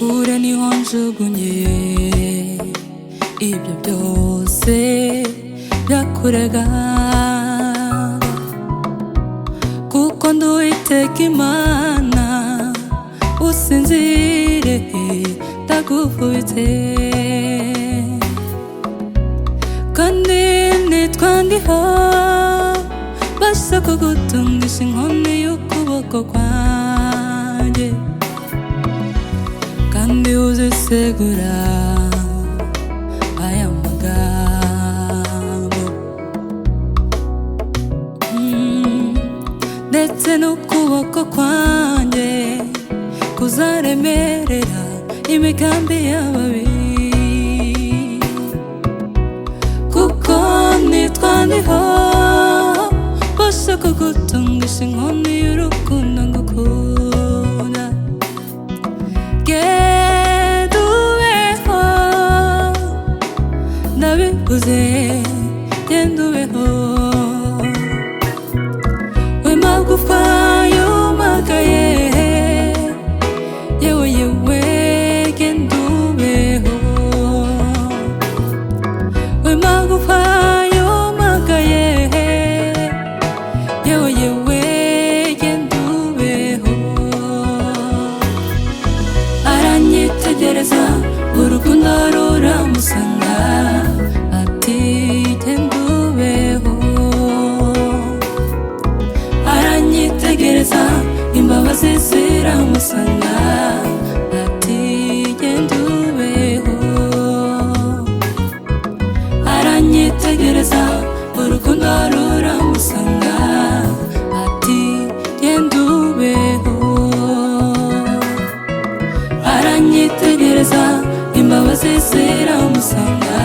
kure niho njugunye ibyo byose byakurega, kuko ndi Uwiteka Imana usinzire ndagufubitse, kandi nitwa ndiho basa kugutungisha inkoni y'ukuboko kwanjye, kandi uzisegura aya magambo, ndetse n'ukuboko kwanjye kuzaremerera imigambi y'ababi, kuko nitwa ndiho basa kugutungisha inkoni y'urukundo ngukunda. Genda ubeho, ndabivuze, genda ubeho, we magufa yumagaye, yewe yewe genda ubeho, we magufa yumagaye, yewe yewe genda ubeho. Aranyitegereza urukundo ruramusanga, ati genda ubeho. Aranyitegereza imbabazi ziramusanga, ati genda ubeho. Aranyitegereza urukundo ruramusanga, ati genda ubeho. Aranyitegereza imbabazi ziramusanga,